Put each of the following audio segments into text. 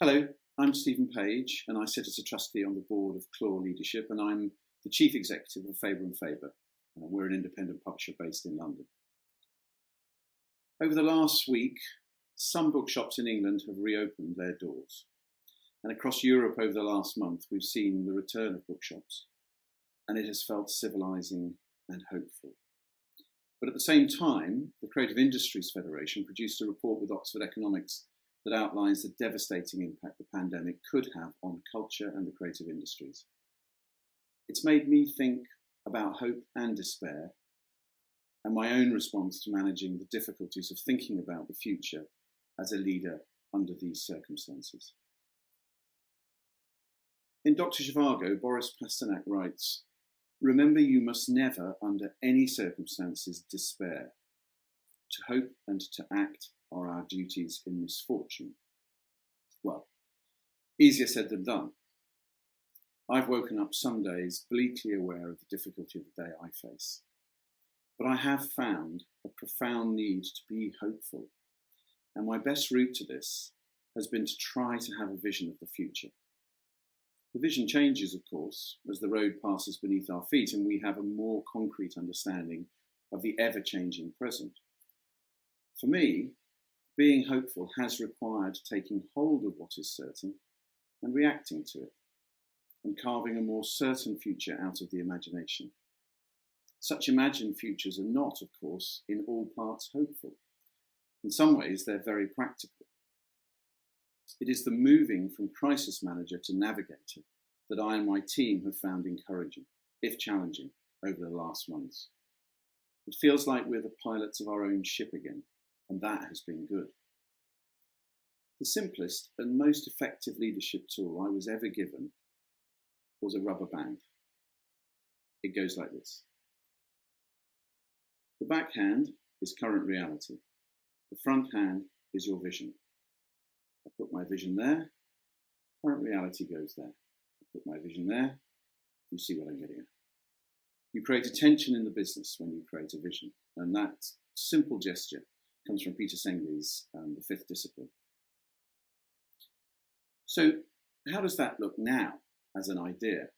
Hello, I'm Stephen Page, and I sit as a trustee on the board of Clore Leadership, and I'm the chief executive of Faber and Faber. We're an independent publisher based in London. Over the last week, some bookshops in England have reopened their doors. And across Europe over the last month, we've seen the return of bookshops, and it has felt civilising and hopeful. But at the same time, the Creative Industries Federation produced a report with Oxford Economics that outlines the devastating impact the pandemic could have on culture and the creative industries. It's made me think about hope and despair, and my own response to managing the difficulties of thinking about the future as a leader under these circumstances. In Dr. Zhivago, Boris Pasternak writes, "Remember, you must never, under any circumstances, despair. To hope and to act are our duties in misfortune." Well, easier said than done. I've woken up some days bleakly aware of the difficulty of the day I face. But I have found a profound need to be hopeful. And my best route to this has been to try to have a vision of the future. The vision changes, of course, as the road passes beneath our feet and we have a more concrete understanding of the ever-changing present. For me, being hopeful has required taking hold of what is certain and reacting to it, and carving a more certain future out of the imagination. Such imagined futures are not, of course, in all parts hopeful. In some ways, they're very practical. It is the moving from crisis manager to navigator that I and my team have found encouraging, if challenging, over the last months. It feels like we're the pilots of our own ship again, and that has been good. The simplest and most effective leadership tool I was ever given was a rubber band. It goes like this. The back hand is current reality. The front hand is your vision. I put my vision there, current reality goes there. I put my vision there, you see what I'm getting at. You create a tension in the business when you create a vision, and that simple gesture comes from Peter Sengley's The Fifth Discipline. So how does that look now as an idea?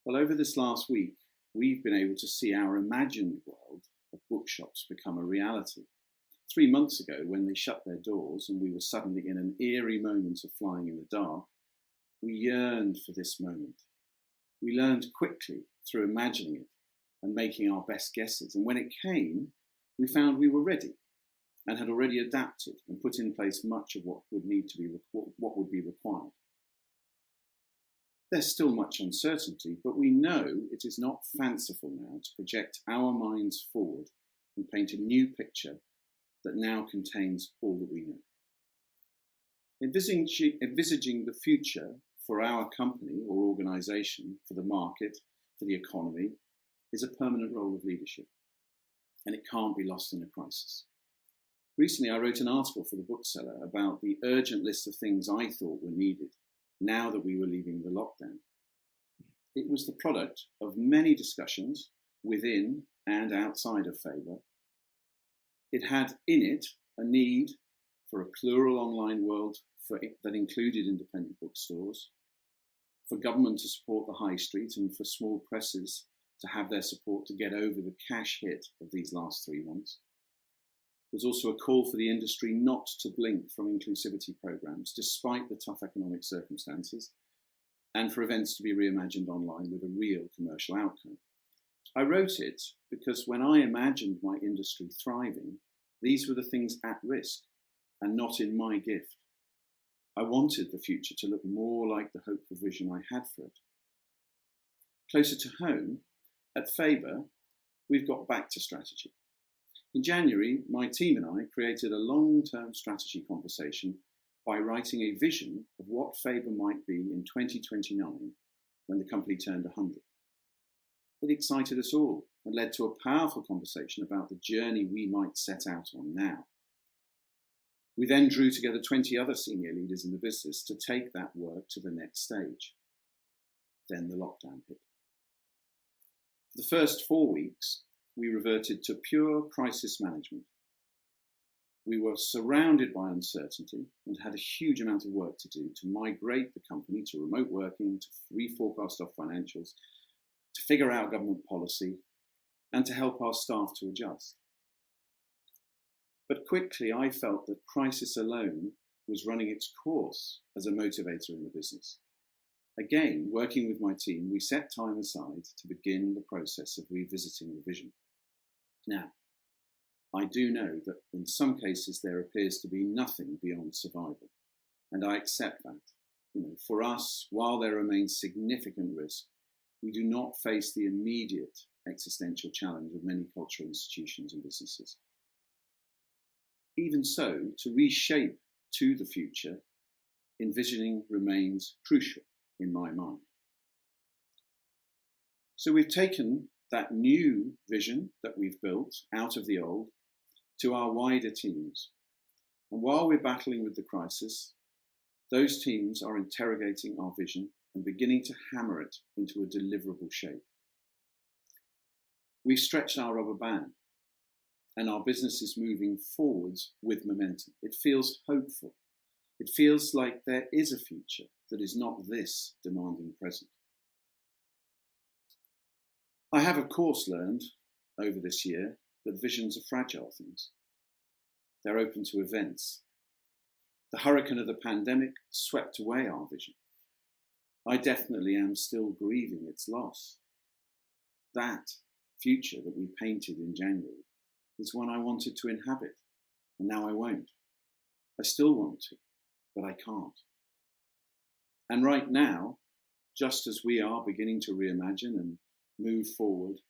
Well, over this last week, we've been able to see our imagined world of bookshops become a reality. 3 months ago, when they shut their doors and we were suddenly in an eerie moment of flying in the dark, we yearned for this moment. We learned quickly through imagining it and making our best guesses. And when it came, we found we were ready and had already adapted and put in place much of what would be required. There's still much uncertainty, but we know it is not fanciful now to project our minds forward and paint a new picture that now contains all that we know. Envisaging the future for our company or organisation, for the market, for the economy, is a permanent role of leadership, and it can't be lost in a crisis. Recently, I wrote an article for the bookseller about the urgent list of things I thought were needed now that we were leaving the lockdown. It was the product of many discussions within and outside of Faber. It had in it a need for a plural online world that included independent bookstores, for government to support the high street and for small presses to have their support to get over the cash hit of these last 3 months. There's also a call for the industry not to blink from inclusivity programs, despite the tough economic circumstances, and for events to be reimagined online with a real commercial outcome. I wrote it because when I imagined my industry thriving, these were the things at risk and not in my gift. I wanted the future to look more like the hopeful vision I had for it. Closer to home, at Faber, we've got back to strategy. In January, my team and I created a long-term strategy conversation by writing a vision of what Faber might be in 2029 when the company turned 100. It excited us all and led to a powerful conversation about the journey we might set out on now. We then drew together 20 other senior leaders in the business to take that work to the next stage. Then the lockdown hit. For the first 4 weeks, we reverted to pure crisis management. We were surrounded by uncertainty and had a huge amount of work to do to migrate the company to remote working, to reforecast our financials, to figure out government policy, and to help our staff to adjust. But quickly I felt that crisis alone was running its course as a motivator in the business. Again, working with my team, we set time aside to begin the process of revisiting the vision. Now, I do know that in some cases there appears to be nothing beyond survival, and I accept that. For us, while there remains significant risk, we do not face the immediate existential challenge of many cultural institutions and businesses. Even so, to reshape to the future, envisioning remains crucial in my mind. So we've taken that new vision that we've built out of the old to our wider teams. And while we're battling with the crisis, those teams are interrogating our vision and beginning to hammer it into a deliverable shape. We've stretched our rubber band and our business is moving forwards with momentum. It feels hopeful. It feels like there is a future that is not this demanding present. I have, of course, learned over this year that visions are fragile things. They're open to events. The hurricane of the pandemic swept away our vision. I definitely am still grieving its loss. That future that we painted in January is one I wanted to inhabit, and now I won't. I still want to, but I can't. And right now, just as we are beginning to reimagine and move forward,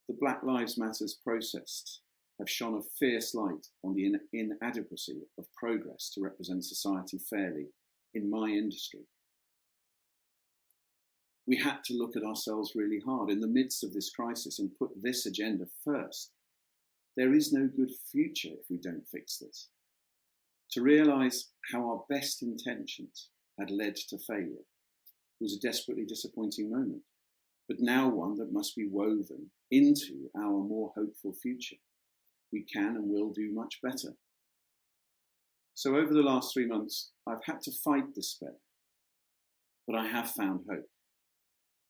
the Black Lives Matter's protests have shone a fierce light on the inadequacy of progress to represent society fairly in my industry. We had to look at ourselves really hard in the midst of this crisis and put this agenda first. There is no good future if we don't fix this. To realise how our best intentions had led to failure was a desperately disappointing moment, but now one that must be woven into our more hopeful future. We can and will do much better. So over the last 3 months, I've had to fight despair, but I have found hope.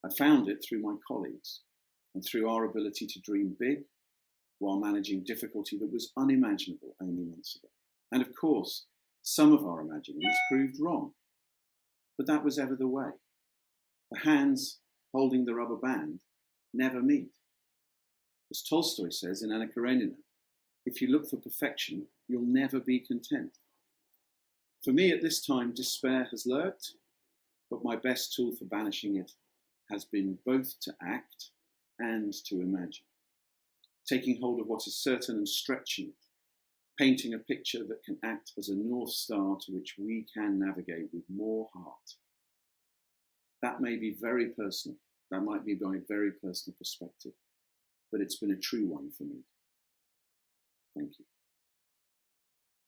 I found it through my colleagues and through our ability to dream big while managing difficulty that was unimaginable only months ago. And of course, some of our imaginings proved wrong, but that was ever the way. The hands holding the rubber band never meet. As Tolstoy says in Anna Karenina, if you look for perfection, you'll never be content. For me at this time, despair has lurked, but my best tool for banishing it has been both to act and to imagine, taking hold of what is certain and stretching it, painting a picture that can act as a North Star to which we can navigate with more heart. That may be very personal. That might be my very personal perspective, but it's been a true one for me. Thank you.